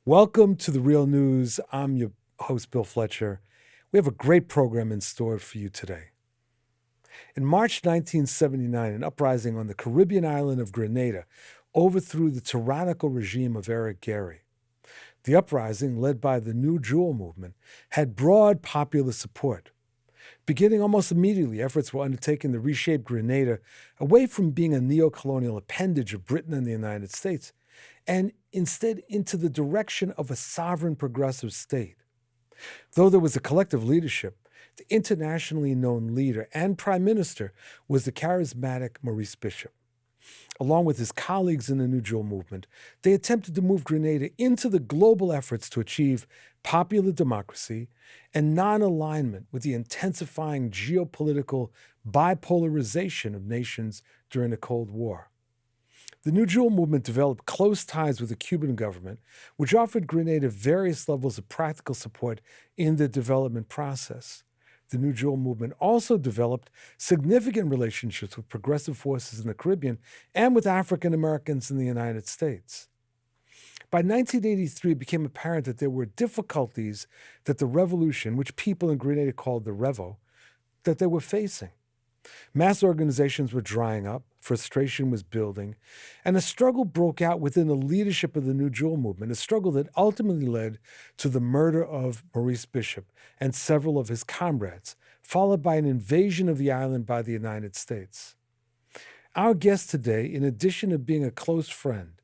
Welcome to The Real News. I'm your host, Bill Fletcher. We have a great program in store for you today. In March 1979, an uprising on the Caribbean island of Grenada overthrew the tyrannical regime of Eric Gary. The uprising, led by the New Jewel movement, had broad popular support. Beginning almost immediately, efforts were undertaken to reshape Grenada away from being a neo-colonial appendage of Britain and the United States, and instead into the direction of a sovereign progressive state. Though there was a collective leadership, the internationally known leader and prime minister was the charismatic Maurice Bishop. Along with his colleagues in the New Jewel movement, they attempted to move Grenada into the global efforts to achieve popular democracy and non-alignment with the intensifying geopolitical bipolarization of nations during the Cold War. The New Jewel movement developed close ties with the Cuban government, which offered Grenada various levels of practical support in the development process. The New Jewel movement also developed significant relationships with progressive forces in the Caribbean and with African Americans in the United States. By 1983, it became apparent that there were difficulties that the revolution, which people in Grenada called the Revo, that they were facing. Mass organizations were drying up, frustration was building, and a struggle broke out within the leadership of the New Jewel movement, a struggle that ultimately led to the murder of Maurice Bishop and several of his comrades, followed by an invasion of the island by the United States. Our guest today, in addition to being a close friend,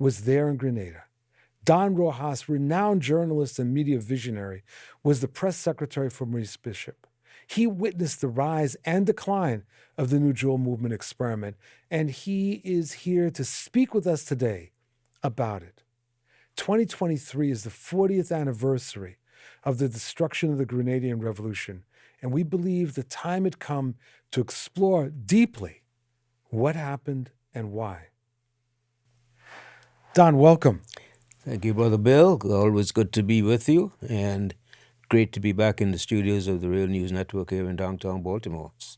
was there in Grenada. Don Rojas, renowned journalist and media visionary, was the press secretary for Maurice Bishop. He witnessed the rise and decline of the New Jewel movement experiment, and he is here to speak with us today about it. 2023 is the 40th anniversary of the destruction of the Grenadian Revolution, and we believe the time had come to explore deeply what happened and why. Don, welcome. Thank you, Brother Bill. Always good to be with you, and great to be back in the studios of the Real News Network here in downtown Baltimore. It's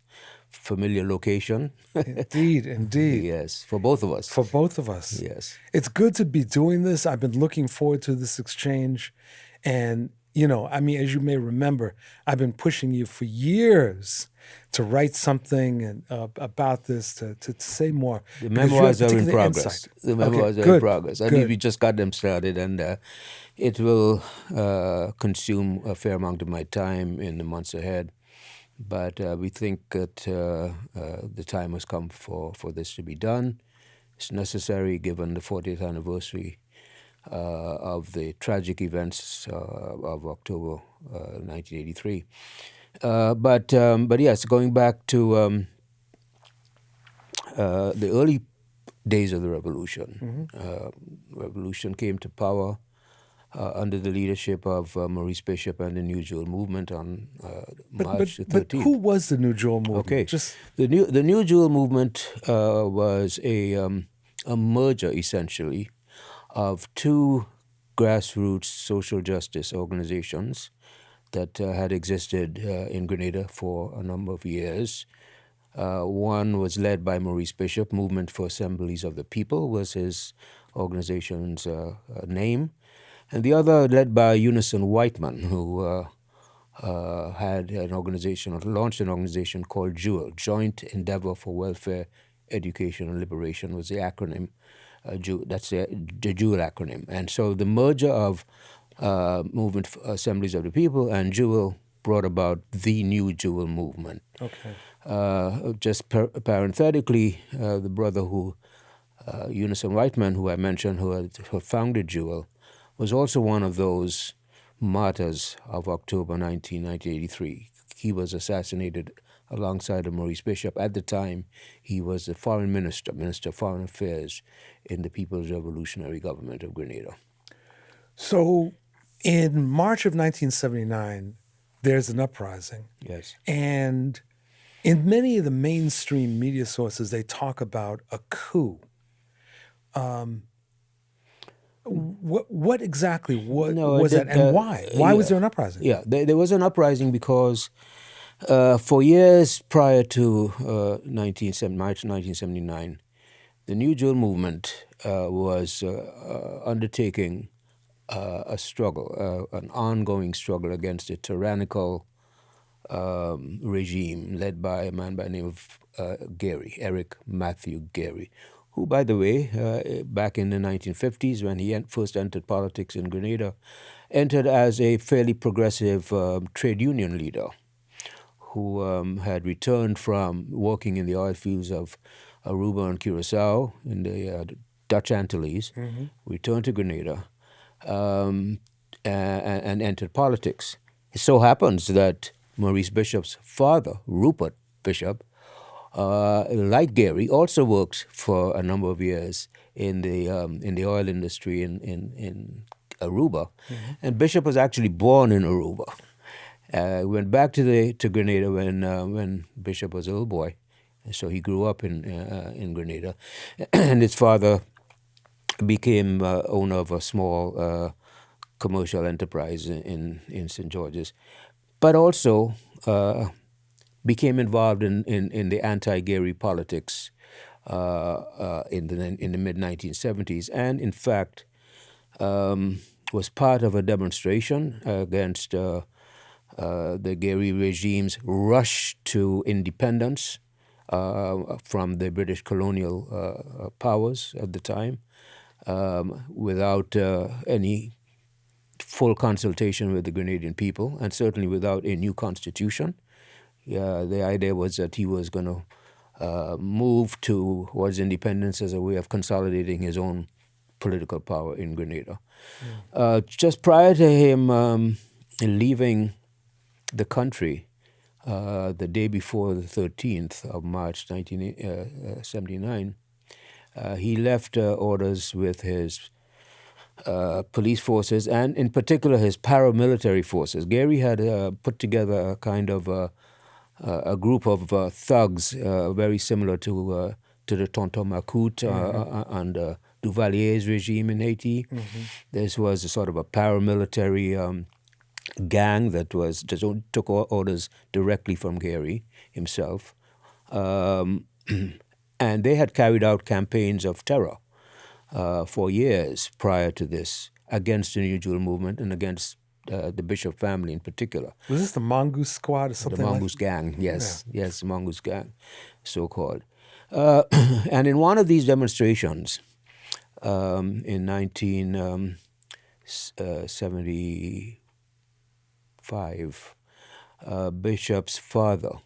a familiar location. Indeed. Yes, for both of us. For both of us. Yes. It's good to be doing this. I've been looking forward to this exchange. And, as you may remember, I've been pushing you for years to write something about this, to say more. The memoirs are in progress. Insight. The memoirs are in progress. I mean, we just got them started, and it will consume a fair amount of my time in the months ahead. But we think that the time has come for this to be done. It's necessary given the 40th anniversary of the tragic events of October 1983. But yes, going back to the early days of the revolution, revolution came to power under the leadership of Maurice Bishop and the New Jewel movement on March 13th. But who was the New Jewel movement? Okay, the New Jewel movement was a merger, essentially, of two grassroots social justice organizations that had existed in Grenada for a number of years. One was led by Maurice Bishop. Movement for Assemblies of the People was his organization's name. And the other led by Unison Whiteman, who had an organization, or launched an organization called JEWEL, Joint Endeavor for Welfare, Education, and Liberation was the acronym. That's the JEWEL acronym. And so the merger of Movement for Assemblies of the People and JEWEL brought about the New Jewel movement. Okay. Just parenthetically, the brother who, Unison Whiteman, who I mentioned, who founded JEWEL, was also one of those martyrs of October 1983. He was assassinated alongside of Maurice Bishop. At the time, he was the foreign minister, Minister of Foreign Affairs in the People's Revolutionary Government of Grenada. So in March of 1979, there's an uprising. Yes. And in many of the mainstream media sources, they talk about a coup. What exactly was that, and why? Why was there an uprising? Yeah, there was an uprising because for years prior to March 1979, the New Jewel movement was undertaking a struggle, an ongoing struggle against a tyrannical regime led by a man by the name of Eric Matthew Gary, who, by the way, back in the 1950s, when he first entered politics in Grenada, entered as a fairly progressive trade union leader who had returned from working in the oil fields of Aruba and Curacao in the Dutch Antilles, returned to Grenada, and entered politics. It so happens that Maurice Bishop's father, Rupert Bishop, like Gary, also worked for a number of years in the oil industry in Aruba, and Bishop was actually born in Aruba. Went back to Grenada when Bishop was a little boy, and so he grew up in Grenada, and his father became owner of a small commercial enterprise in St. George's, but also became involved in the anti-Gary politics in the mid-1970s, and in fact was part of a demonstration against the Gary regime's rush to independence from the British colonial powers at the time, without any full consultation with the Grenadian people, and certainly without a new constitution. The idea was that he was going to move towards independence as a way of consolidating his own political power in Grenada. Just prior to him leaving the country, the day before the 13th of March 1979, he left orders with his police forces, and in particular his paramilitary forces. Gary had put together a kind of a group of thugs very similar to the Tonton Macoute under Duvalier's regime in Haiti. This was a sort of a paramilitary gang that took orders directly from Gary himself. And they had carried out campaigns of terror for years prior to this against the New Jewel movement and against the Bishop family in particular. Was this the Mongoose Squad or something? The Mongoose Gang, yes. Yeah. Yes, the Mongoose Gang, so-called. And in one of these demonstrations in 1975, Bishop's father,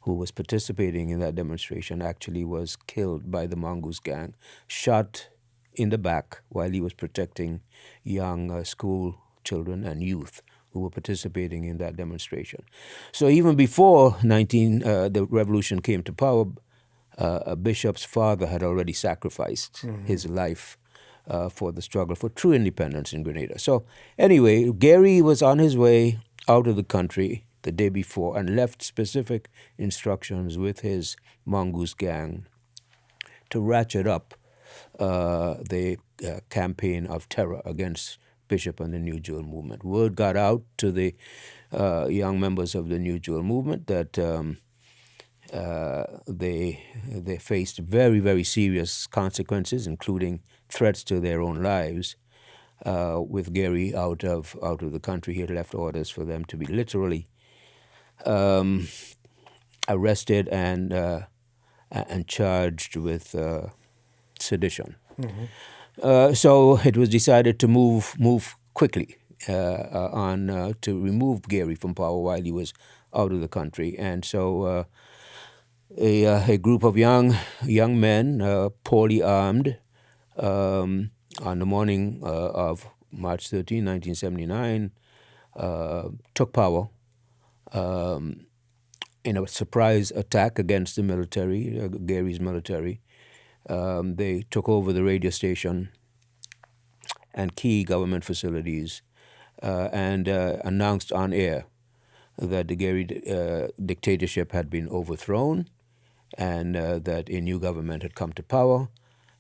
who was participating in that demonstration, actually was killed by the Mongoose Gang, shot in the back while he was protecting young school children and youth who were participating in that demonstration. So even before the revolution came to power, Bishop's father had already sacrificed his life for the struggle for true independence in Grenada. So anyway, Gary was on his way out of the country the day before and left specific instructions with his Mongoose Gang to ratchet up the campaign of terror against Bishop and the New Jewel movement. Word got out to the young members of the New Jewel movement that they faced very, very serious consequences, including threats to their own lives. With Gary out of the country, he had left orders for them to be literally arrested and charged with sedition. So it was decided to move quickly on to remove Gary from power while he was out of the country, and so a group of young men, poorly armed, on the morning of March 13, 1979, took power in a surprise attack against the military, Gary's military. They took over the radio station and key government facilities and announced on air that the Gary dictatorship had been overthrown and that a new government had come to power,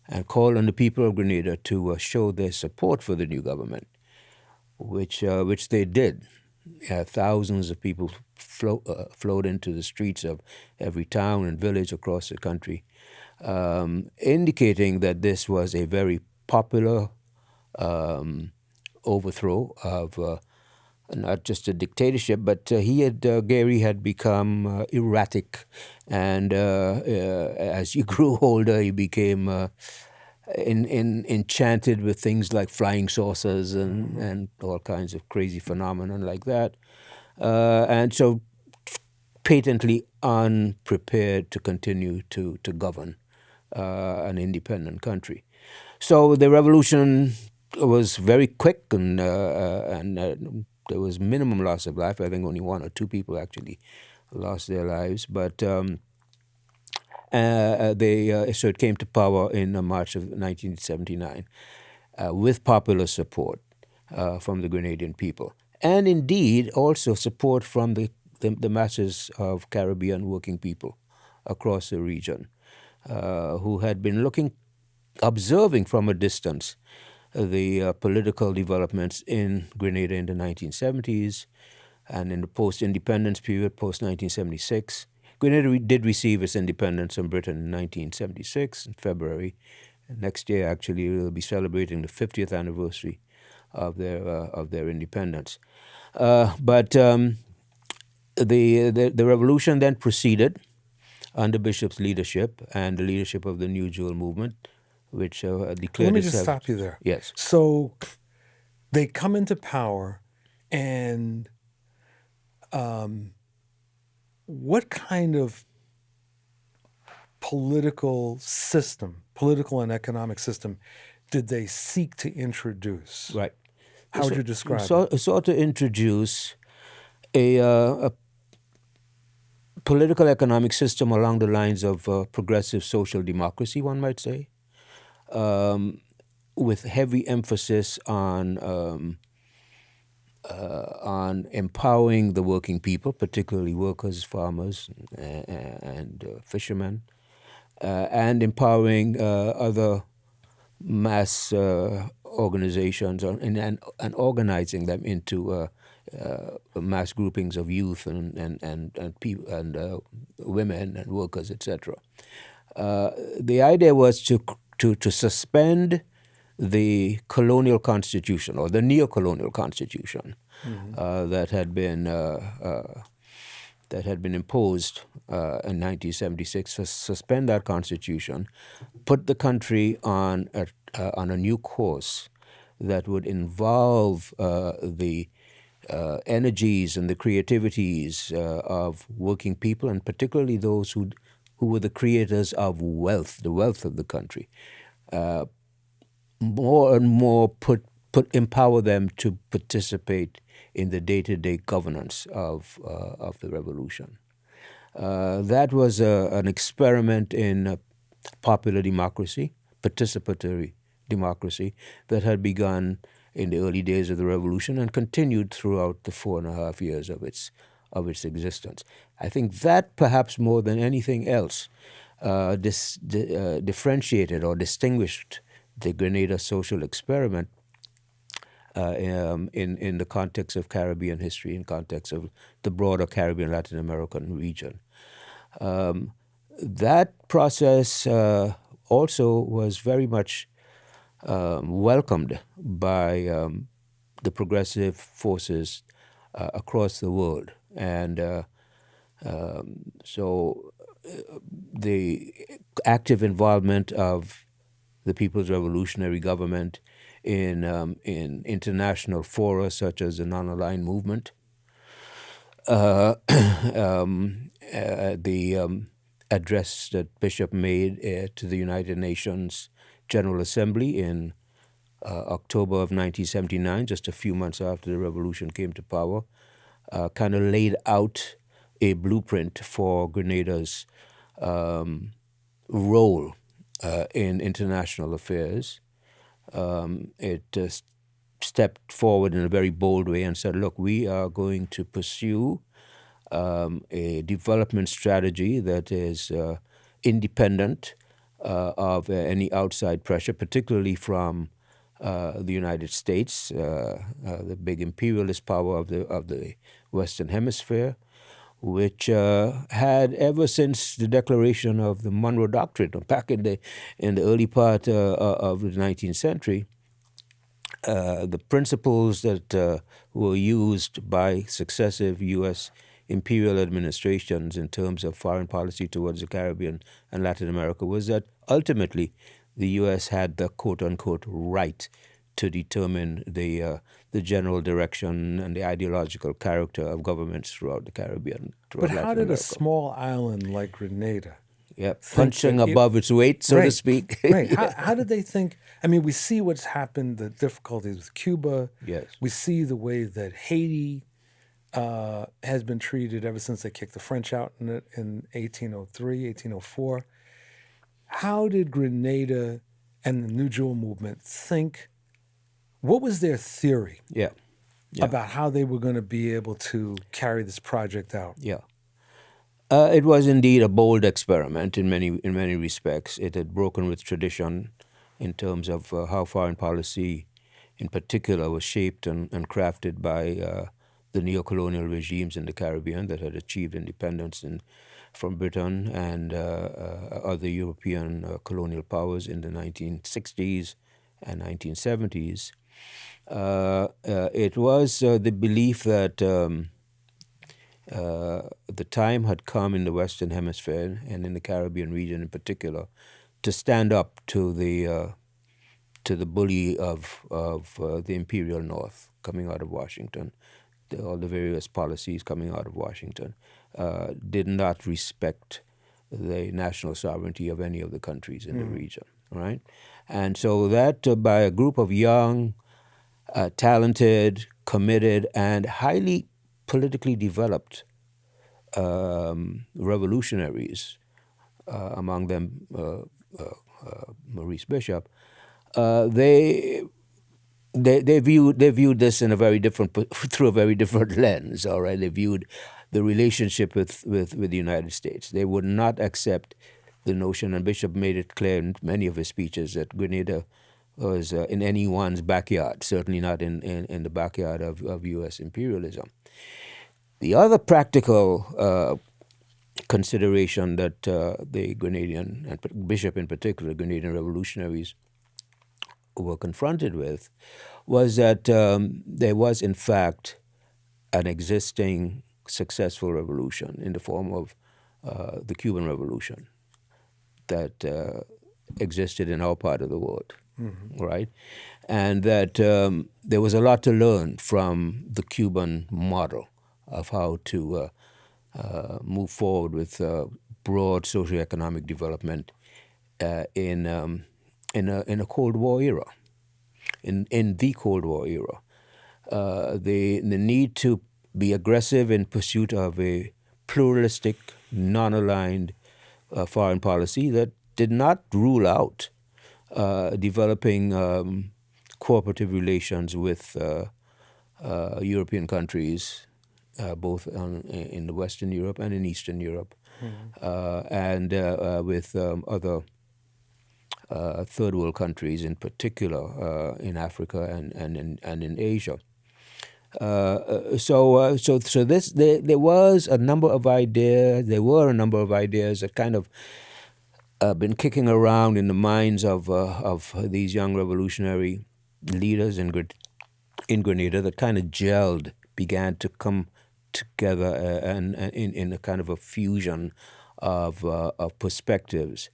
and called on the people of Grenada to show their support for the new government, which they did. Thousands of people flowed into the streets of every town and village across the country, indicating that this was a very popular overthrow of not just a dictatorship, but Gary had become erratic, and as he grew older, he became enchanted with things like flying saucers and all kinds of crazy phenomena like that, and so patently unprepared to continue to govern an independent country. So the revolution was very quick, and there was minimum loss of life. I think only one or two people actually lost their lives, but so it came to power in March of 1979 with popular support from the Grenadian people, and indeed also support from the masses of Caribbean working people across the region who had been observing from a distance the political developments in Grenada in the 1970s and in the post-independence period, post-1976. Grenada did receive its independence from Britain in 1976, in February. Next year, actually, we'll be celebrating the 50th anniversary of their independence. But the revolution then proceeded under Bishop's leadership and the leadership of the New Jewel movement, which declared Let me itself. just stop you there. Yes. So they come into power, and what kind of political and economic system did they seek to introduce? Right. How would you describe it? Sought to introduce a political economic system along the lines of progressive social democracy, one might say, with heavy emphasis on empowering the working people, particularly workers, farmers, and fishermen, and empowering other mass organizations and organizing them into mass groupings of youth and people and women and workers, etc. The idea was to suspend the colonial constitution or the neo-colonial constitution that had been imposed in 1976. Suspend that constitution, put the country on a new course that would involve the energies and the creativities of working people, and particularly those who were the creators of wealth, the wealth of the country. More and more empower them to participate in the day-to-day governance of the revolution. That was an experiment in popular democracy, participatory democracy, that had begun in the early days of the revolution and continued throughout the 4.5 years of its existence. I think that perhaps more than anything else differentiated or distinguished the Grenada social experiment in the context of Caribbean history, in context of the broader Caribbean Latin American region. That process also was very much welcomed by the progressive forces across the world. And so the active involvement of the People's Revolutionary Government in international fora such as the Non-Aligned Movement, the address that Bishop made to the United Nations General Assembly in October of 1979, just a few months after the revolution came to power, kind of laid out a blueprint for Grenada's role in international affairs. It stepped forward in a very bold way and said, look, we are going to pursue a development strategy that is independent of any outside pressure, particularly from the United States, the big imperialist power of the Western Hemisphere, which had ever since the declaration of the Monroe Doctrine back in the early part of the 19th century, the principles that were used by successive U.S. imperial administrations in terms of foreign policy towards the Caribbean and Latin America was that ultimately the U.S. had the quote-unquote right to determine the general direction and the ideological character of governments throughout the Caribbean, But throughout how Latin did a America. small island like Grenada Yeah, think punching that above its weight, so to right, speak. right. How did they think? I mean, we see what's happened, the difficulties with Cuba. Yes. We see the way that Haiti has been treated ever since they kicked the French out in 1803, 1804. How did Grenada and the New Jewel movement think? What was their theory Yeah. Yeah. about how they were going to be able to carry this project out? Yeah. It was indeed a bold experiment in many respects. It had broken with tradition in terms of how foreign policy, in particular, was shaped and crafted by the neocolonial regimes in the Caribbean that had achieved independence from Britain and other European colonial powers in the 1960s and 1970s. It was the belief that the time had come in the Western Hemisphere and in the Caribbean region in particular to stand up to the bully of the imperial North coming out of Washington. All the various policies coming out of Washington did not respect the national sovereignty of any of the countries in the region, right? And so that by a group of young, talented, committed, and highly politically developed revolutionaries, among them Maurice Bishop, they viewed this in a very different through a very different lens. All right, they viewed the relationship with the United States. They would not accept the notion, and Bishop made it clear in many of his speeches, that Grenada was in anyone's backyard, certainly not in the backyard of U.S. imperialism. The other practical consideration that the Grenadian, and Bishop in particular, Grenadian revolutionaries were confronted with was that there was, in fact, an existing successful revolution in the form of the Cuban Revolution that existed in our part of the world, right? And that there was a lot to learn from the Cuban model of how to move forward with broad socioeconomic development in a Cold War era, in the Cold War era. The need to be aggressive in pursuit of a pluralistic, non-aligned foreign policy that did not rule out developing cooperative relations with European countries, both in the Western Europe and in Eastern Europe, and with other third world countries, in particular in Africa and in Asia. So there was a number of ideas. There were a number of ideas that kind of been kicking around in the minds of these young revolutionary leaders in Grenada that kind of gelled, began to come together and in a kind of a fusion of perspectives,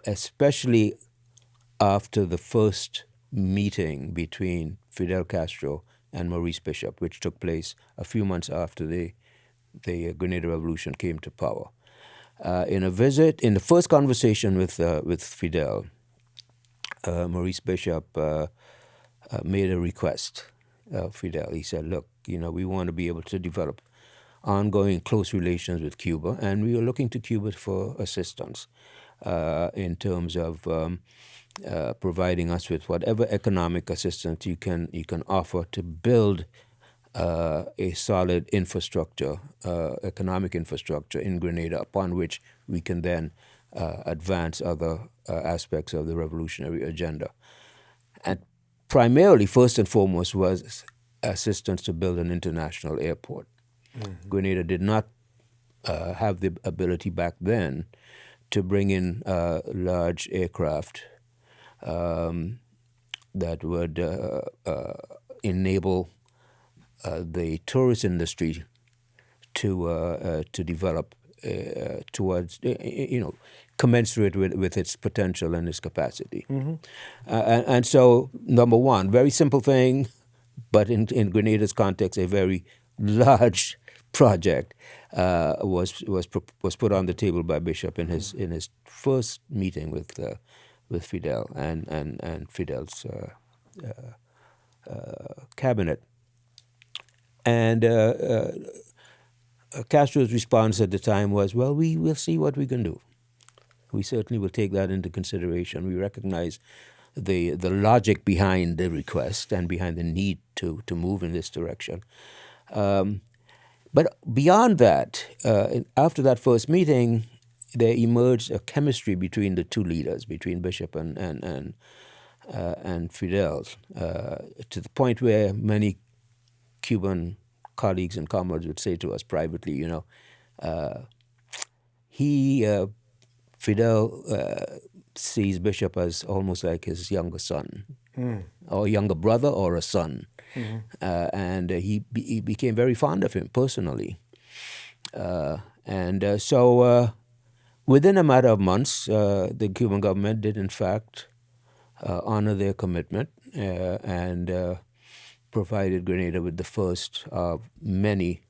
especially after the first meeting between Fidel Castro and Maurice Bishop, which took place a few months after the Grenada Revolution came to power. In the first conversation with Fidel, Maurice Bishop made a request of Fidel. He said, "Look, we want to be able to develop ongoing close relations with Cuba, and we are looking to Cuba for assistance in terms of providing us with whatever economic assistance you can offer to build a solid infrastructure, economic infrastructure in Grenada, upon which we can then advance other aspects of the revolutionary agenda." And primarily, first and foremost, was assistance to build an international airport. Grenada did not have the ability back then to bring in large aircraft that would enable the tourist industry to develop towards commensurate with its potential and its capacity. And so, number one, very simple thing, but in Grenada's context, a very large project was put on the table by Bishop in his first meeting with Fidel and Fidel's cabinet. And Castro's response at the time was, well, we will see what we can do. We certainly will take that into consideration. We recognize the logic behind the request and behind the need to move in this direction. But beyond that, after that first meeting, there emerged a chemistry between the two leaders, between Bishop and Fidel, to the point where many Cuban colleagues and comrades would say to us privately, Fidel sees Bishop as almost like his younger son, or younger brother, or a son. And he became very fond of him personally. So within a matter of months, the Cuban government did in fact honor their commitment and provided Grenada with the first of many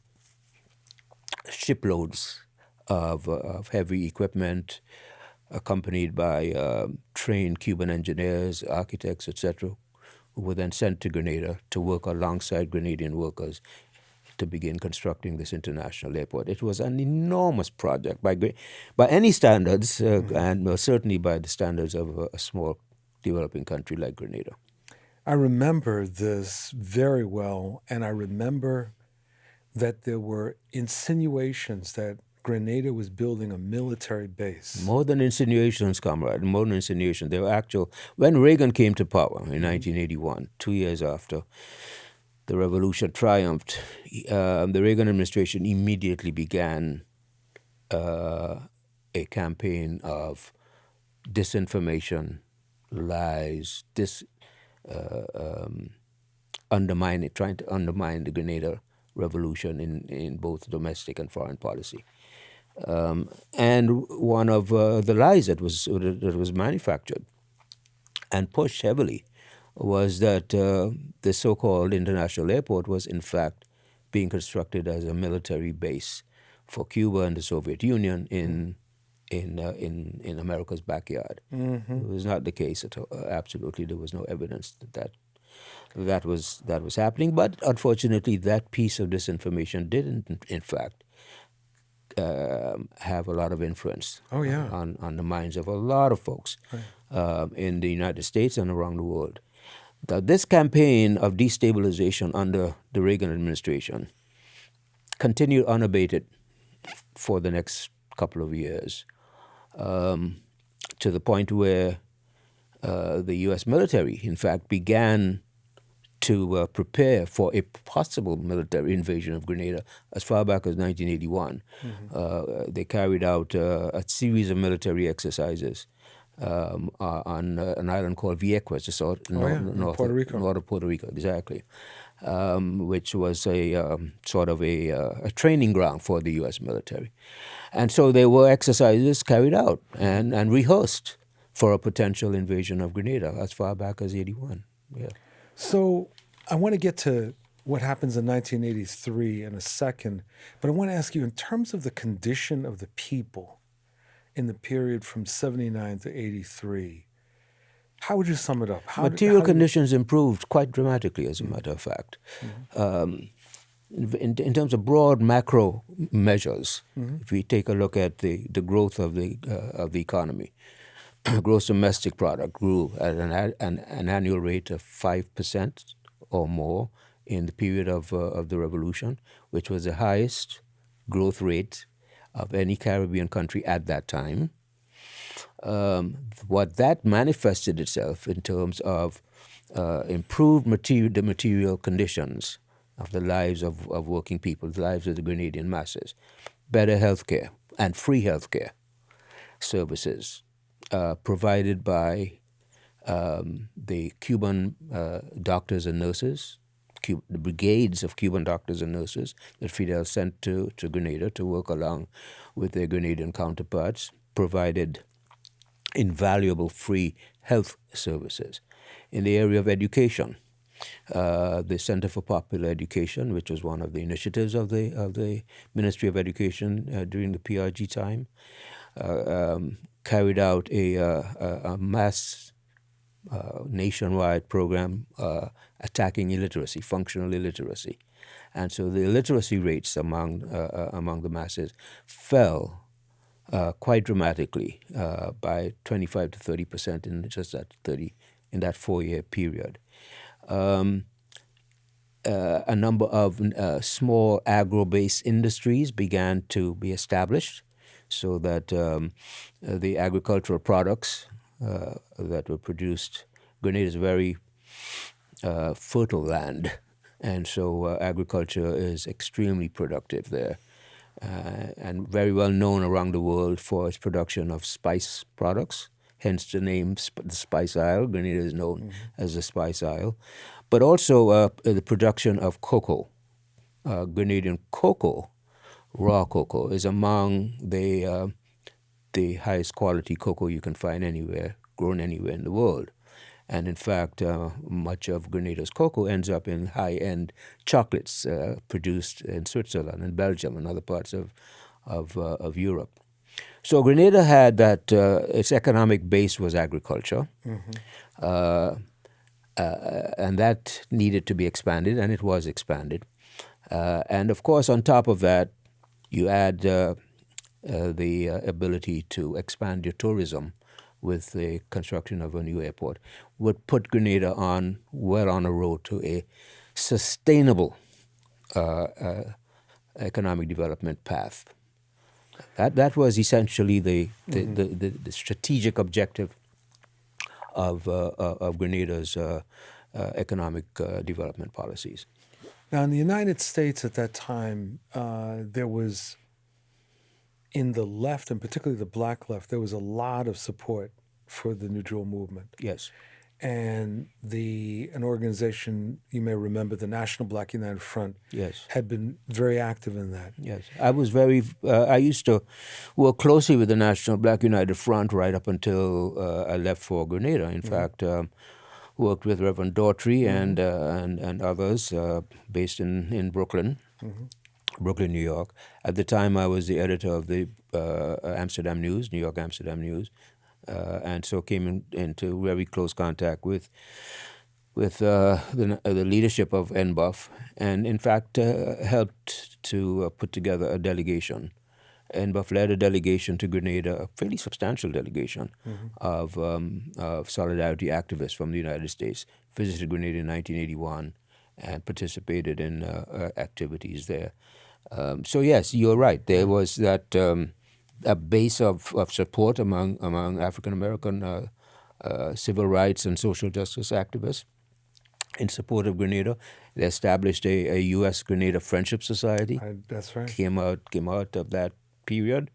shiploads of heavy equipment, accompanied by trained Cuban engineers, architects, etc., who were then sent to Grenada to work alongside Grenadian workers to begin constructing this international airport. It was an enormous project by any standards, and certainly by the standards of a small developing country like Grenada. I remember this very well, and I remember that there were insinuations that Grenada was building a military base. More than insinuations, comrade, more than insinuations. They were actual. When Reagan came to power in 1981, 2 years after the revolution triumphed, the Reagan administration immediately began a campaign of disinformation, lies, trying to undermine the Grenada Revolution in both domestic and foreign policy. And one of the lies that was manufactured and pushed heavily was that the so-called international airport was in fact being constructed as a military base for Cuba and the Soviet Union in America's backyard. It was not the case at all. Absolutely, there was no evidence that was happening. But unfortunately, that piece of disinformation did in fact have a lot of influence on the minds of a lot of folks in the United States and around the world. This campaign of destabilization under the Reagan administration continued unabated for the next couple of years, to the point where the U.S. military, in fact, began to prepare for a possible military invasion of Grenada as far back as 1981. They carried out a series of military exercises on an island called Vieques, just north Puerto Rico. North of Puerto Rico, exactly, which was a sort of a training ground for the U.S. military. And so there were exercises carried out and rehearsed for a potential invasion of Grenada as far back as 81. Yeah. So I want to get to what happens in 1983 in a second, but I want to ask you, in terms of the condition of the people in the period from 79 to 83, how would you sum it up? Material conditions improved quite dramatically, as a matter of fact. In terms of broad macro measures, if we take a look at the growth of the economy, gross domestic product grew at an annual rate of 5% or more in the period of the revolution, which was the highest growth rate of any Caribbean country at that time. What that manifested itself in terms of improved material conditions of the lives of working people, the lives of the Grenadian masses, better healthcare and free healthcare services provided by the Cuban doctors and nurses, the brigades of Cuban doctors and nurses that Fidel sent to Grenada to work along with their Grenadian counterparts, provided invaluable free health services. In the area of education, the Center for Popular Education, which was one of the initiatives of the Ministry of Education during the PRG time, carried out a mass nationwide program attacking illiteracy, functional illiteracy, and so the illiteracy rates among the masses fell quite dramatically by 25 to 30% in just in that 4-year period. A number of small agro-based industries began to be established, so that the agricultural products that were produced, Grenada is a very fertile land, and so agriculture is extremely productive there, and very well known around the world for its production of spice products. Hence the name, the Spice Isle. Grenada is known as the Spice Isle, but also the production of cocoa. Grenadian cocoa, raw cocoa, is among the highest quality cocoa you can find anywhere, grown anywhere in the world. And in fact, much of Grenada's cocoa ends up in high-end chocolates produced in Switzerland and Belgium and other parts of Europe. So Grenada had that its economic base was agriculture, and that needed to be expanded, and it was expanded. And of course, on top of that, you add the ability to expand your tourism with the construction of a new airport, would put Grenada on a road to a sustainable economic development path. That was essentially the strategic objective of Grenada's economic development policies. Now, in the United States at that time, there was, in the left, and particularly the black left, there was a lot of support for the New Jewel movement. Yes. And an organization, you may remember, the National Black United Front, yes, had been very active in that. Yes. I used to work closely with the National Black United Front right up until I left for Grenada. In fact, worked with Reverend Daughtry and others based in Brooklyn, Brooklyn, New York. At the time, I was the editor of the Amsterdam News, New York Amsterdam News, and so came into very close contact with the leadership of NBUF, and in fact helped to put together a delegation. NBUF led a delegation to Grenada, a fairly substantial delegation of solidarity activists from the United States, visited Grenada in 1981 and participated in activities there. So yes, you're right. There was that a base of support among African American civil rights and social justice activists in support of Grenada. They established a U.S. Grenada Friendship Society. That's right. Came out of that period,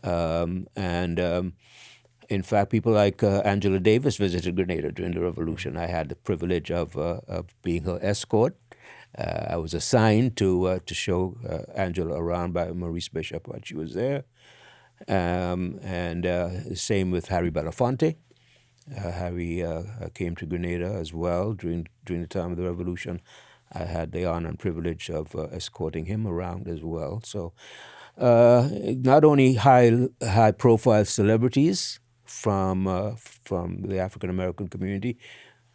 and in fact, people like Angela Davis visited Grenada during the Revolution. I had the privilege of being her escort. I was assigned to show Angela around by Maurice Bishop while she was there, and same with Harry Belafonte. Harry came to Grenada as well during the time of the Revolution. I had the honor and privilege of escorting him around as well. So not only high profile celebrities from the African American community,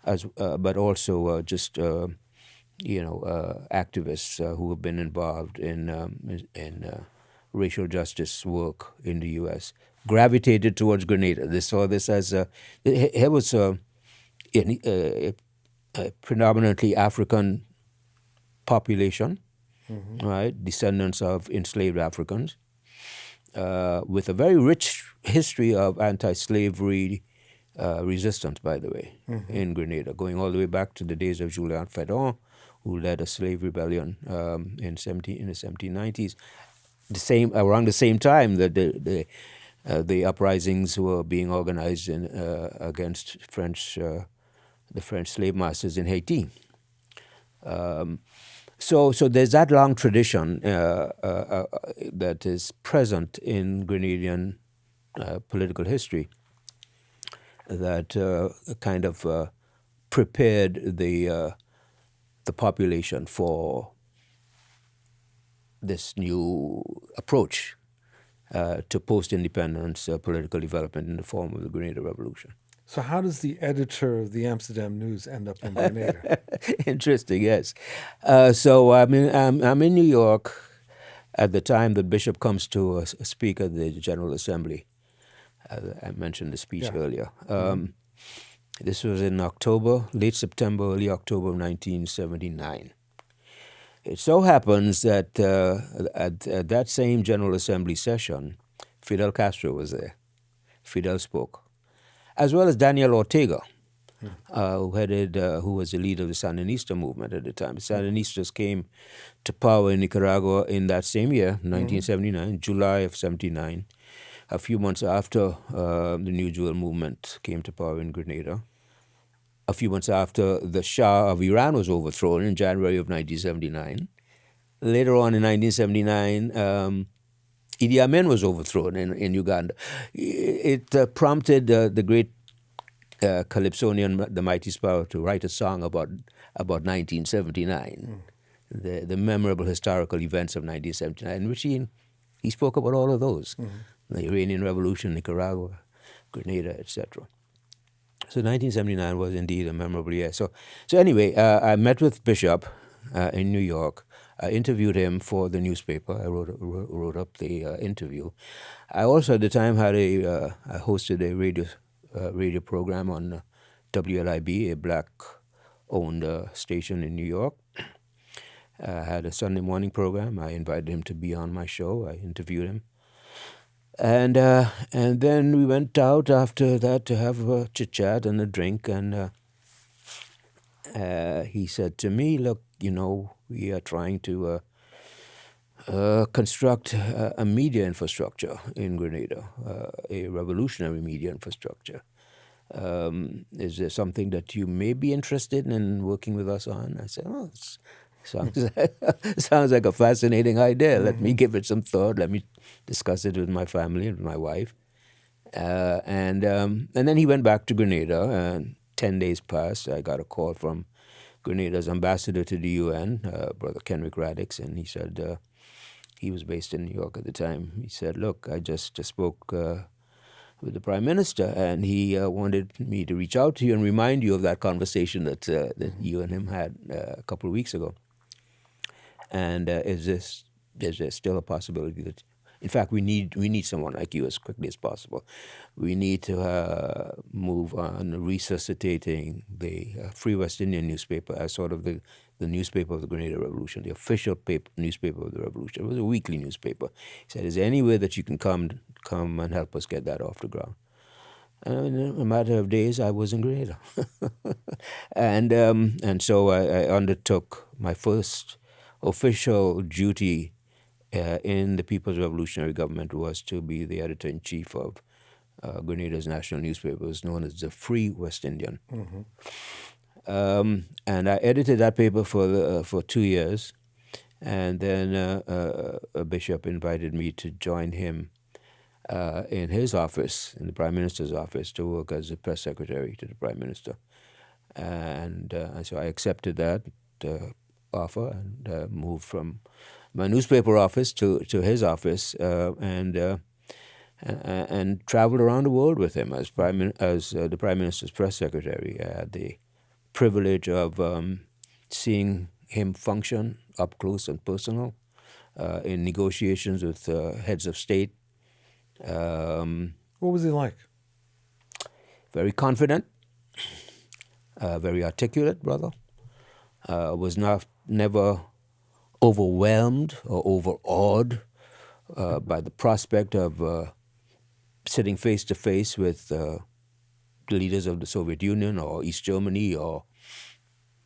but also just activists who have been involved in racial justice work in the U.S. gravitated towards Grenada. They saw this as it was a predominantly African population, right? Descendants of enslaved Africans, with a very rich history of anti-slavery resistance, by the way, in Grenada, going all the way back to the days of Julien Fedon, who led a slave rebellion in the 1790s. Around the same time that the the uprisings were being organized against the French slave masters in Haiti. So there's that long tradition that is present in Grenadian political history that kind of prepared the population for this new approach to post-independence political development in the form of the Grenadian Revolution. So how does the editor of the Amsterdam News end up in Grenada? Interesting, yes. So I'm in New York at the time that Bishop comes to speak at the General Assembly. I mentioned the speech earlier. This was in October, late September, early October of 1979. It so happens that at that same General Assembly session, Fidel Castro was there. Fidel spoke, as well as Daniel Ortega, who was the leader of the Sandinista movement at the time. The Sandinistas came to power in Nicaragua in that same year, 1979, July of 79, a few months after the New Jewel movement came to power in Grenada. A few months after the Shah of Iran was overthrown in January of 1979. Later on in 1979, Idi Amin was overthrown in Uganda. It prompted the great Calypsonian, the Mighty Sparrow, to write a song about 1979, the memorable historical events of 1979, in which he spoke about all of those, the Iranian Revolution, Nicaragua, Grenada, etc. So 1979 was indeed a memorable year. So anyway, I met with Bishop in New York. I interviewed him for the newspaper. I wrote up the interview. I also at the time had I hosted a radio program on WLIB, a black-owned station in New York. I had a Sunday morning program. I invited him to be on my show. I interviewed him. And then we went out after that to have a chit-chat and a drink, and he said to me, look, we are trying to construct a media infrastructure in Grenada, a revolutionary media infrastructure. Is there something that you may be interested in working with us on? I said, sounds like a fascinating idea. Let me give it some thought. Let me discuss it with my family and my wife. And then he went back to Grenada, and 10 days passed. I got a call from Grenada's ambassador to the UN, Brother Kenrick Radix, and he said, he was based in New York at the time. He said, look, I just spoke with the Prime Minister, and he wanted me to reach out to you and remind you of that conversation that you and him had a couple of weeks ago. And is there still a possibility that, in fact, we need someone like you as quickly as possible. We need to move on resuscitating the Free West Indian newspaper as sort of the newspaper of the Grenadian Revolution, the official newspaper of the revolution. It was a weekly newspaper. He said, is there any way that you can come and help us get that off the ground? And in a matter of days, I was in Grenada. And so I undertook my first official duty in the People's Revolutionary Government was to be the editor-in-chief of Grenada's national newspaper. It was known as the Free West Indian. And I edited that paper for 2 years. And then a bishop invited me to join him in his office, in the Prime Minister's office, to work as a press secretary to the Prime Minister. And so I accepted that offer and moved from my newspaper office to his office and traveled around the world with him as the Prime Minister's press secretary. I had the privilege of seeing him function up close and personal in negotiations with heads of state. What was he like? Very confident, very articulate, brother. Was never overwhelmed or overawed by the prospect of sitting face to face with the leaders of the Soviet Union or East Germany or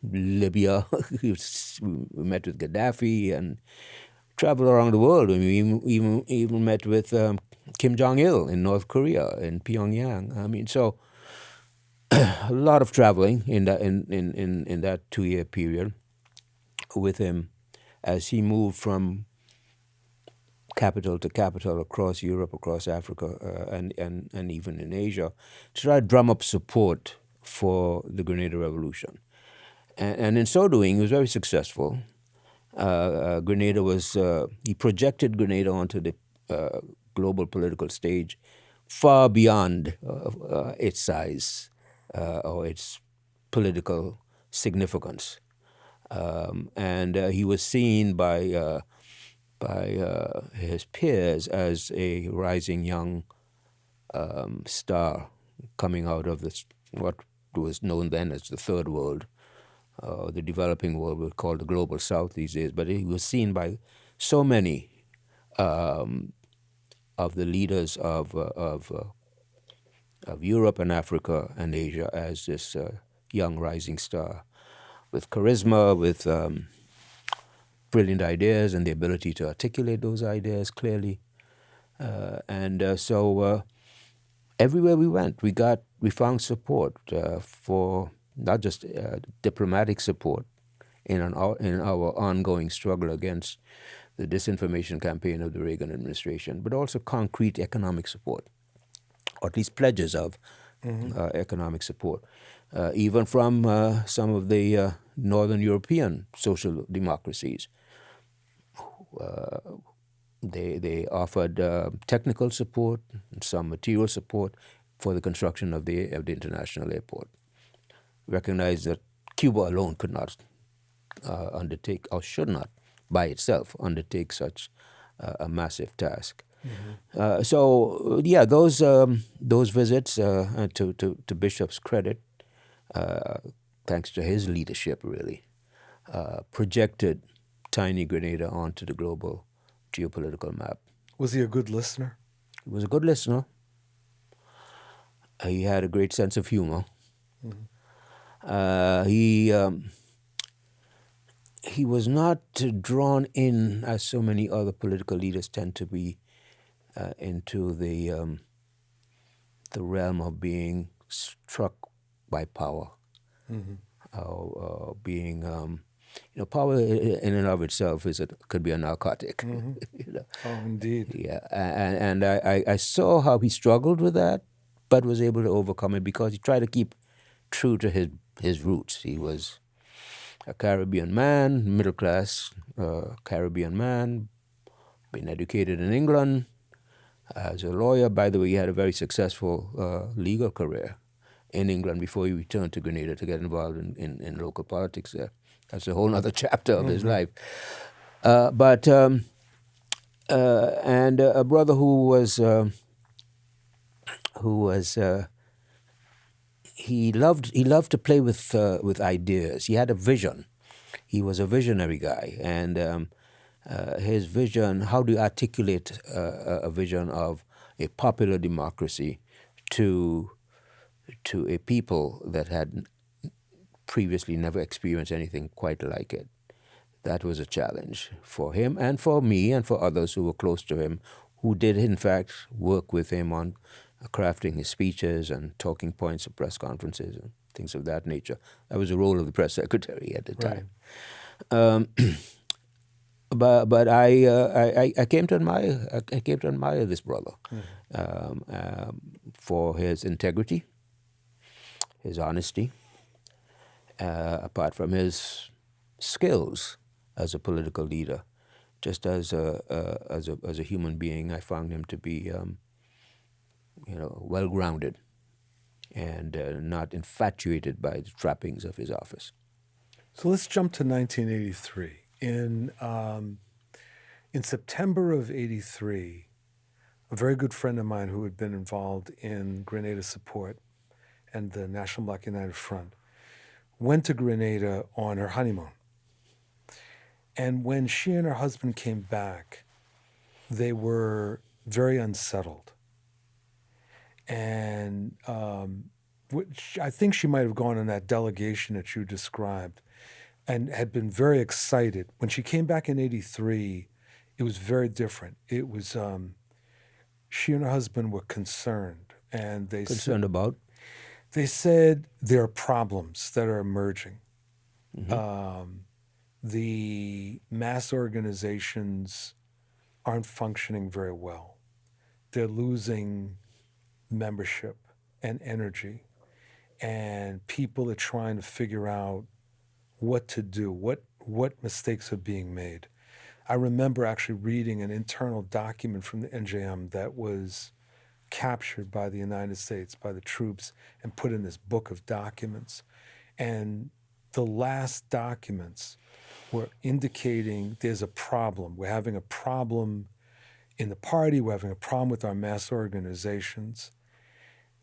Libya. We met with Gaddafi and traveled around the world. We even met with Kim Jong-il in North Korea, in Pyongyang. I mean, so a lot of traveling in that 2-year period with him as he moved from capital to capital across Europe, across Africa, and even in Asia, to try to drum up support for the Grenada Revolution. And in so doing, he was very successful. Grenada was, he projected Grenada onto the global political stage far beyond its size or its political significance. And he was seen by his peers as a rising young star coming out of what was known then as the Third World. The developing world we call the Global South these days, but he was seen by so many of the leaders of Europe and Africa and Asia as this young rising star with charisma, with brilliant ideas and the ability to articulate those ideas clearly. So everywhere we went, we found support for not just diplomatic support in our ongoing struggle against the disinformation campaign of the Reagan administration, but also concrete economic support, or at least pledges of economic support, even from some of the Northern European social democracies. They offered technical support and some material support for the construction of the international airport. Recognized that Cuba alone could not undertake, or should not, by itself, undertake such a massive task. So those visits, to Bishop's credit, thanks to his leadership, really, projected tiny Grenada onto the global geopolitical map. Was he a good listener? He was a good listener. He had a great sense of humor. He was not drawn in, as so many other political leaders tend to be, into the realm of being struck by power, or being, power in and of itself could be a narcotic. Oh, indeed. Yeah, and I saw how he struggled with that, but was able to overcome it because he tried to keep true to his roots. He was a Caribbean man, middle class Caribbean man, been educated in England as a lawyer. By the way, he had a very successful legal career in England before he returned to Grenada to get involved in local politics there. That's a whole other chapter of his life. And a brother who he loved to play with ideas. He had a vision. He was a visionary guy, and his vision. How do you articulate a vision of a popular democracy to a people that had previously never experienced anything quite like it? That was a challenge for him and for me and for others who were close to him, who did in fact work with him on crafting his speeches and talking points of press conferences and things of that nature. That was the role of the press secretary at the time. But I came to admire this brother for his integrity, his honesty, apart from his skills as a political leader. Just as a human being, I found him to be well-grounded and not infatuated by the trappings of his office. So let's jump to 1983. In September of '83, a very good friend of mine who had been involved in Grenada support and the National Black United Front went to Grenada on her honeymoon. And when she and her husband came back, they were very unsettled. And I think she might have gone on that delegation that you described and had been very excited. When she came back in '83, it was very different. It was she and her husband were concerned, and Concerned about? they said there are problems that are emerging. The mass organizations aren't functioning very well. They're losing membership and energy, and people are trying to figure out what to do, what mistakes are being made. I remember actually reading an internal document from the NJM that was captured by the United States, by the troops, and put in this book of documents. And the last documents were indicating there's a problem. We're having a problem in the party. We're having a problem with our mass organizations.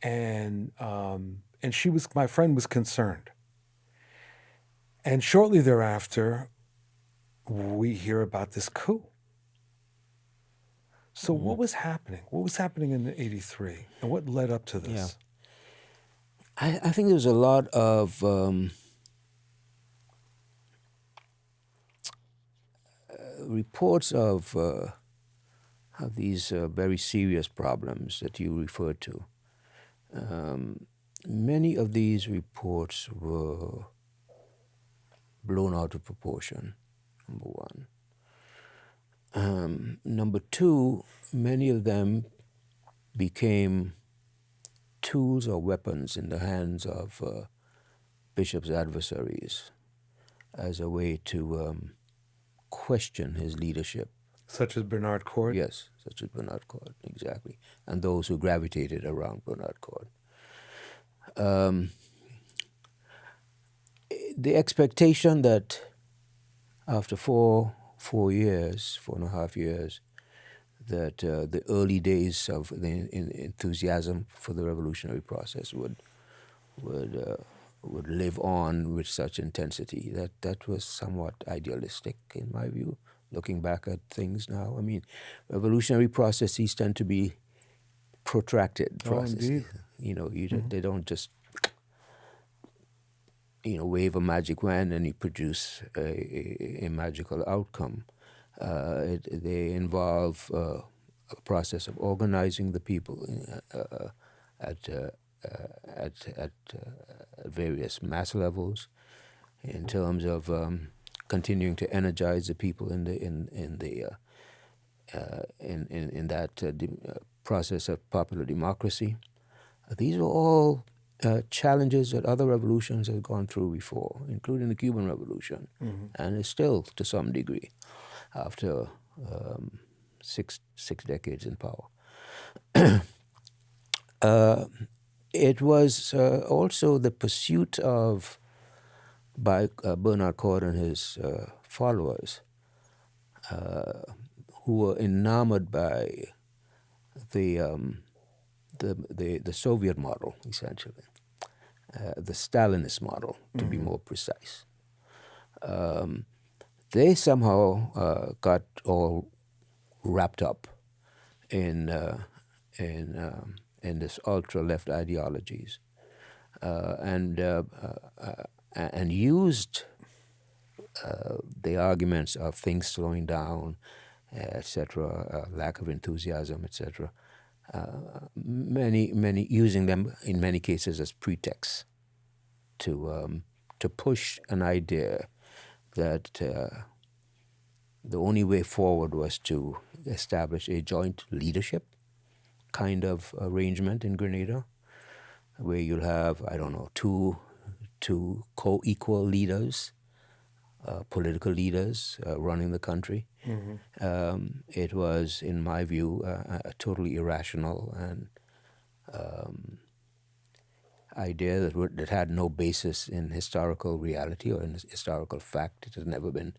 And my friend was concerned. And shortly thereafter, we hear about this coup. So what was happening? What was happening in '83, and what led up to this? I think there was a lot of reports of these very serious problems that you referred to. Many of these reports were blown out of proportion, number one. Number two, many of them became tools or weapons in the hands of Bishop's adversaries as a way to question his leadership. Such as Bernard Court? Yes, such as Bernard Court, exactly. And those who gravitated around Bernard Court. The expectation that after 4.5 years, that the early days of the enthusiasm for the revolutionary process would live on with such intensity. That was somewhat idealistic in my view, looking back at things now. I mean, revolutionary processes tend to be protracted processes. Indeed. You know, they don't just wave a magic wand and you produce a magical outcome. They involve a process of organizing the people at various mass levels, in terms of continuing to energize the people in that process of popular democracy. These are all challenges that other revolutions have gone through before, including the Cuban Revolution, and is still to some degree after six decades in power. It was also the pursuit of, by Bernard Court and his followers, who were enamored by the Soviet model, essentially, the Stalinist model, to be more precise. They somehow got all wrapped up in this ultra-left ideologies, and used the arguments of things slowing down, etc., lack of enthusiasm, etc. Many using them in many cases as pretexts to push an idea that the only way forward was to establish a joint leadership kind of arrangement in Grenada, where you'll have, I don't know, two co-equal leaders, political leaders running the country. It was, in my view, a totally irrational and idea that had no basis in historical reality or in historical fact. It has never been.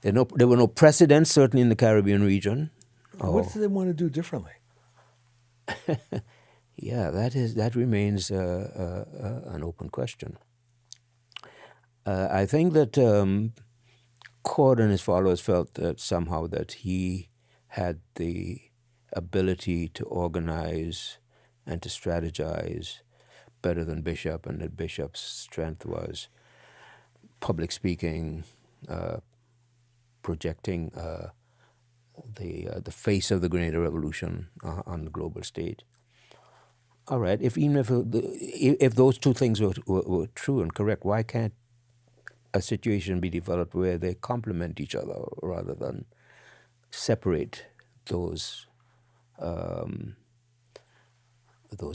There were no precedents, certainly in the Caribbean region. What do they want to do differently? Yeah, that remains an open question. I think that Court and his followers felt that somehow that he had the ability to organize and to strategize better than Bishop, and that Bishop's strength was public speaking, projecting the face of the Grenadian Revolution on the global stage. All right, if those two things were true and correct, why can't a situation be developed where they complement each other rather than separate those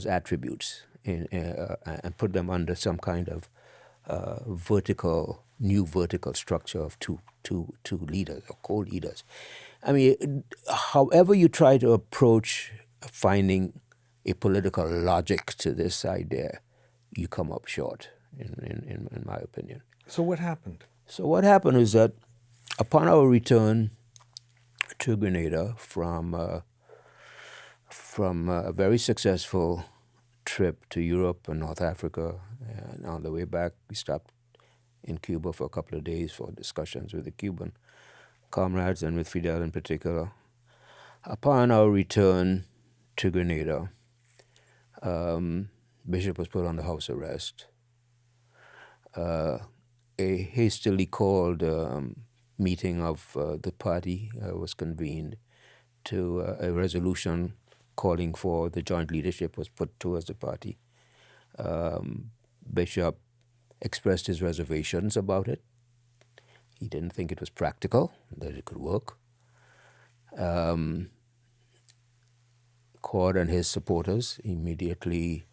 attributes and put them under some kind of new vertical structure of two leaders or co-leaders? I mean, however you try to approach finding a political logic to this idea, you come up short, in my opinion. So what happened? So what happened is that upon our return to Grenada from a very successful trip to Europe and North Africa, and on the way back we stopped in Cuba for a couple of days for discussions with the Cuban comrades and with Fidel in particular. Upon our return to Grenada, Bishop was put on the house arrest. A hastily called meeting of the party was convened to a resolution calling for the joint leadership was put towards the party. Bishop expressed his reservations about it. He didn't think it was practical, that it could work. Cord and his supporters immediately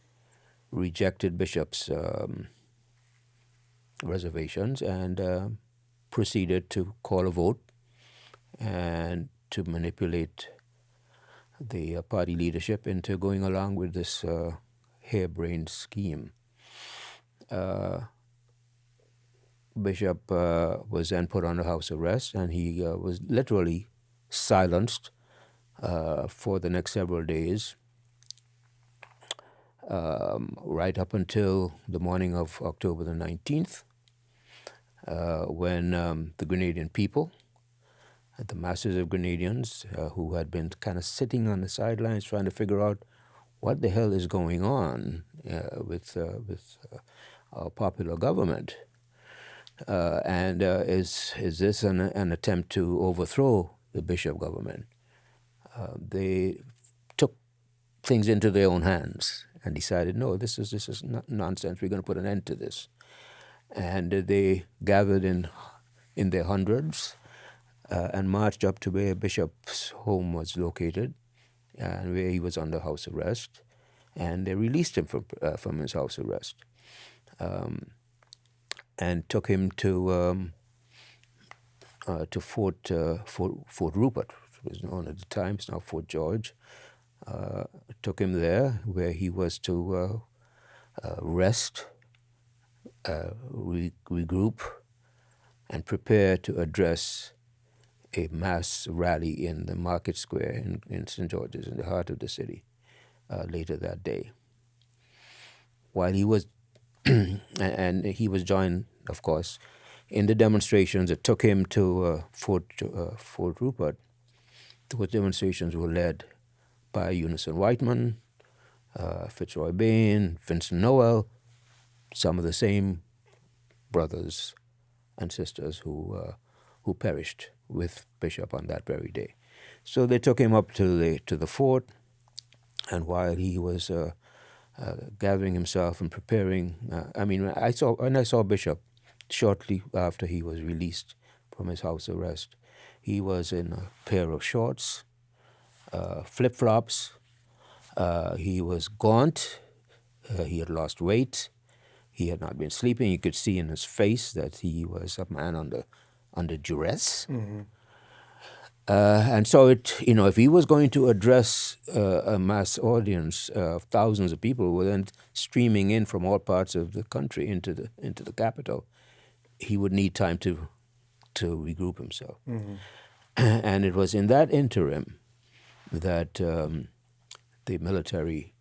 rejected Bishop's reservations and proceeded to call a vote and to manipulate the party leadership into going along with this harebrained scheme. Bishop was then put under house arrest, and he was literally silenced for the next several days, right up until the morning of October the 19th, when the Grenadian people, the masses of Grenadians who had been kind of sitting on the sidelines trying to figure out what the hell is going on with our popular government, and is this an attempt to overthrow the Bishop government? They took things into their own hands and decided, no, this is nonsense. We're going to put an end to this. And they gathered in their hundreds and marched up to where Bishop's home was located and where he was under house arrest. And they released him from his house arrest and took him to Fort Rupert, which was known at the time. It's now Fort George. Took him there where he was to rest, regroup, and prepare to address a mass rally in the market square in St. George's, in the heart of the city, later that day. While he was, and he was joined, of course, in the demonstrations that took him to Fort Rupert. Those demonstrations were led by Unison Whiteman, Fitzroy Bain, Vincent Noel, some of the same brothers and sisters who perished with Bishop on that very day. So they took him up to the fort, and while he was gathering himself and preparing, when I saw Bishop shortly after he was released from his house arrest, he was in a pair of shorts, flip-flops. He was gaunt. He had lost weight. He had not been sleeping. You could see in his face that he was a man under duress. Mm-hmm. And so if he was going to address a mass audience of thousands of people who were then streaming in from all parts of the country into the capital, he would need time to regroup himself. Mm-hmm. And it was in that interim that the military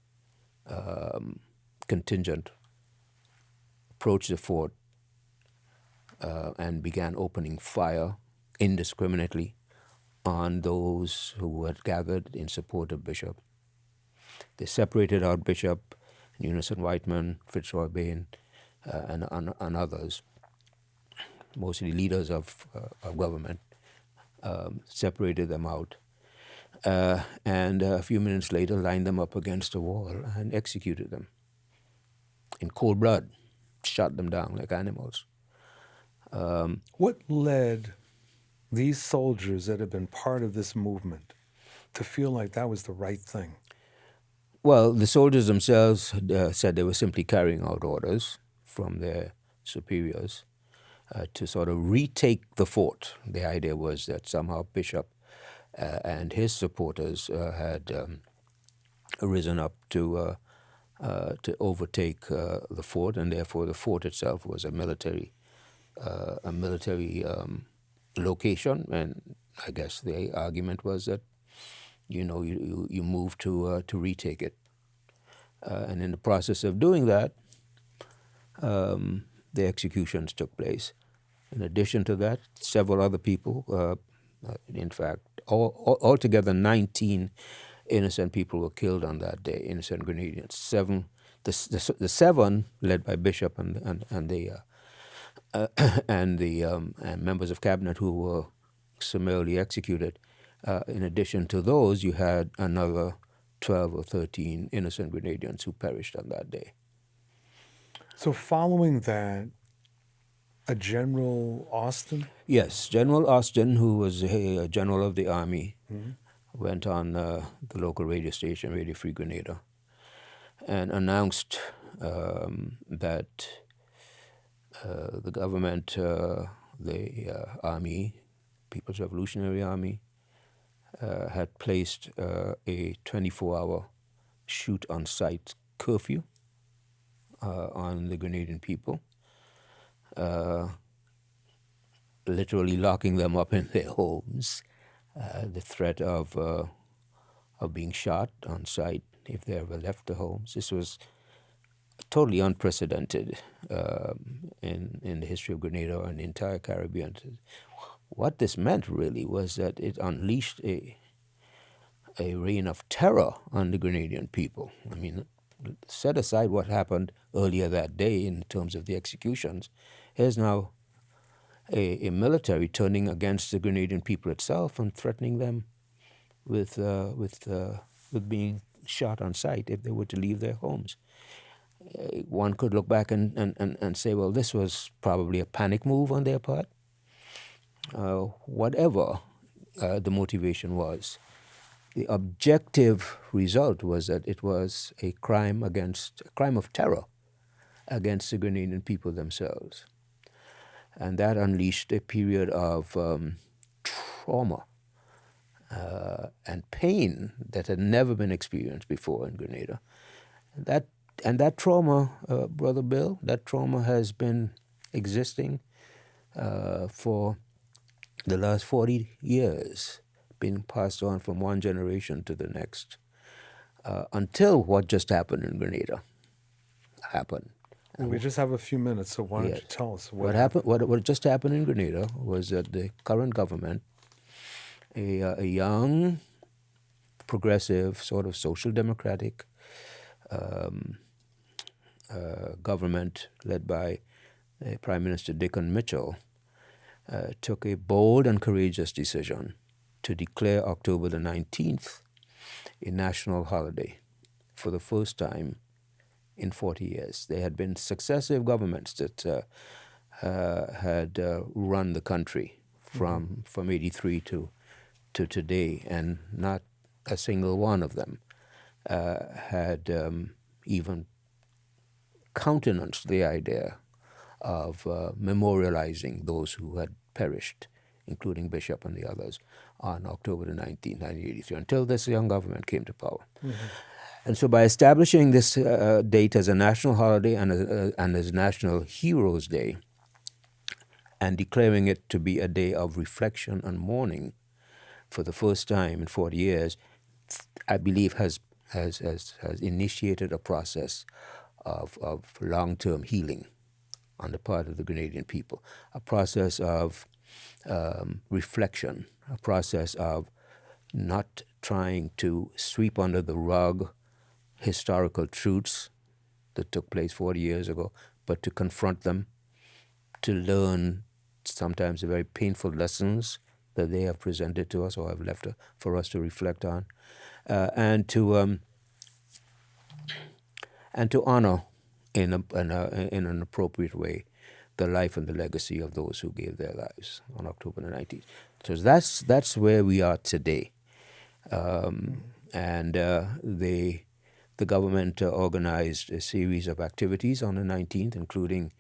contingent approached the fort and began opening fire indiscriminately on those who had gathered in support of Bishop. They separated out Bishop, Unison Whiteman, Fitzroy Bain, and others, mostly leaders of government, separated them out, and a few minutes later lined them up against a wall and executed them in cold blood, shot them down like animals. What led these soldiers that had been part of this movement to feel like that was the right thing? Well, the soldiers themselves said they were simply carrying out orders from their superiors to sort of retake the fort. The idea was that somehow Bishop and his supporters had risen up to overtake the fort, and therefore the fort itself was a military location. And I guess the argument was that you move to retake it, and in the process of doing that, the executions took place. In addition to that, several other people, in fact, altogether 19 innocent people were killed on that day, innocent Grenadians. The seven led by Bishop and members of cabinet who were summarily executed. In addition to those, you had another 12 or 13 innocent Grenadians who perished on that day. So following that, a General Austin? Yes, General Austin, who was a general of the army, went on the local radio station, Radio Free Grenada, and announced that the government, the army, People's Revolutionary Army, had placed a 24-hour shoot-on-sight curfew on the Grenadian people, literally locking them up in their homes. The threat of being shot on sight if they ever left the homes. This was totally unprecedented in the history of Grenada and the entire Caribbean. What this meant really was that it unleashed a reign of terror on the Grenadian people. I mean, set aside what happened earlier that day in terms of the executions. Here's now a military turning against the Grenadian people itself and threatening them with being shot on sight if they were to leave their homes. One could look back and say, well, this was probably a panic move on their part. Whatever the motivation was, the objective result was that it was a crime of terror against the Grenadian people themselves. And that unleashed a period of trauma and pain that had never been experienced before in Grenada. That trauma, Brother Bill, that trauma has been existing for the last 40 years, being passed on from one generation to the next, until what just happened in Grenada happened. We just have a few minutes, so why don't you tell us what happened? What just happened in Grenada was that the current government, a young, progressive, sort of social democratic government led by Prime Minister Dickon Mitchell, took a bold and courageous decision to declare October the 19th a national holiday for the first time in 40 years. There had been successive governments that had run the country from 83 to today, and not a single one of them had even countenanced the idea of memorializing those who had perished, including Bishop and the others, on October the 19th, 1983, until this young government came to power. And so by establishing this date as a national holiday and as National Heroes Day, and declaring it to be a day of reflection and mourning for the first time in 40 years, I believe has initiated a process of long-term healing on the part of the Grenadian people, a process of reflection, a process of not trying to sweep under the rug historical truths that took place 40 years ago, but to confront them, to learn sometimes very painful lessons that they have presented to us or have left for us to reflect on, and to honor in an appropriate way the life and the legacy of those who gave their lives on October the 19th. So that's where we are today. And the government organized a series of activities on the 19th, including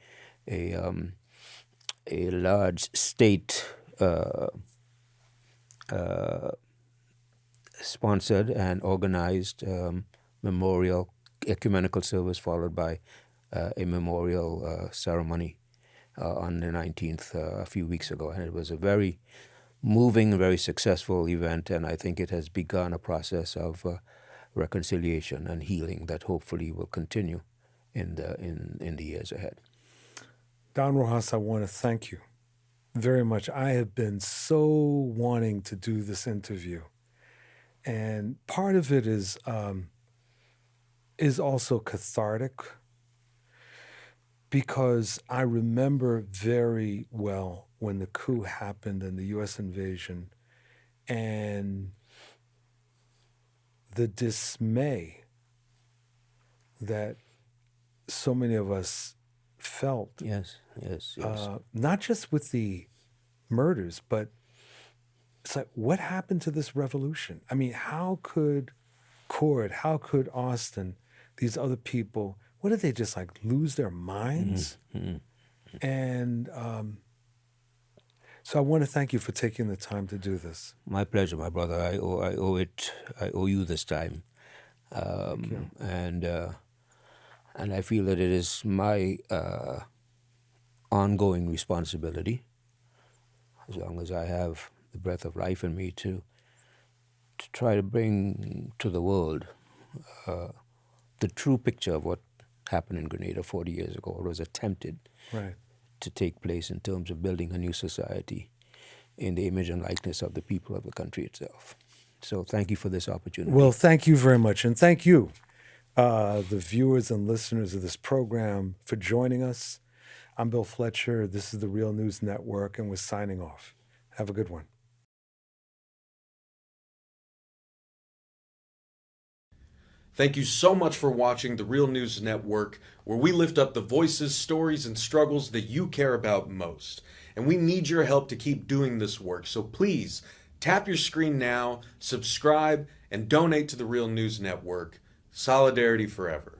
a large state sponsored and organized memorial ecumenical service, followed by a memorial ceremony on the 19th a few weeks ago. And it was a very moving, very successful event, and I think it has begun a process of reconciliation and healing that hopefully will continue in the years ahead. Don Rojas, I want to thank you very much. I have been so wanting to do this interview, and part of it is also cathartic, because I remember very well when the coup happened and the U.S. invasion, and the dismay that so many of us felt. Yes. Not just with the murders, but it's like, what happened to this revolution? I mean, how could Cord, how could Austin, these other people, what did they just like lose their minds? And so I want to thank you for taking the time to do this. My pleasure, my brother. I owe you this time, and I feel that it is my ongoing responsibility, as long as I have the breath of life in me, to try to bring to the world the true picture of what happened in Grenada 40 years ago, or was attempted to take place in terms of building a new society in the image and likeness of the people of the country itself. So thank you for this opportunity. Well, thank you very much. And thank you, the viewers and listeners of this program, for joining us. I'm Bill Fletcher. This is the Real News Network, and we're signing off. Have a good one. Thank you so much for watching the Real News Network, where we lift up the voices, stories, and struggles that you care about most. And we need your help to keep doing this work. So please tap your screen now, subscribe, and donate to the Real News Network. Solidarity forever.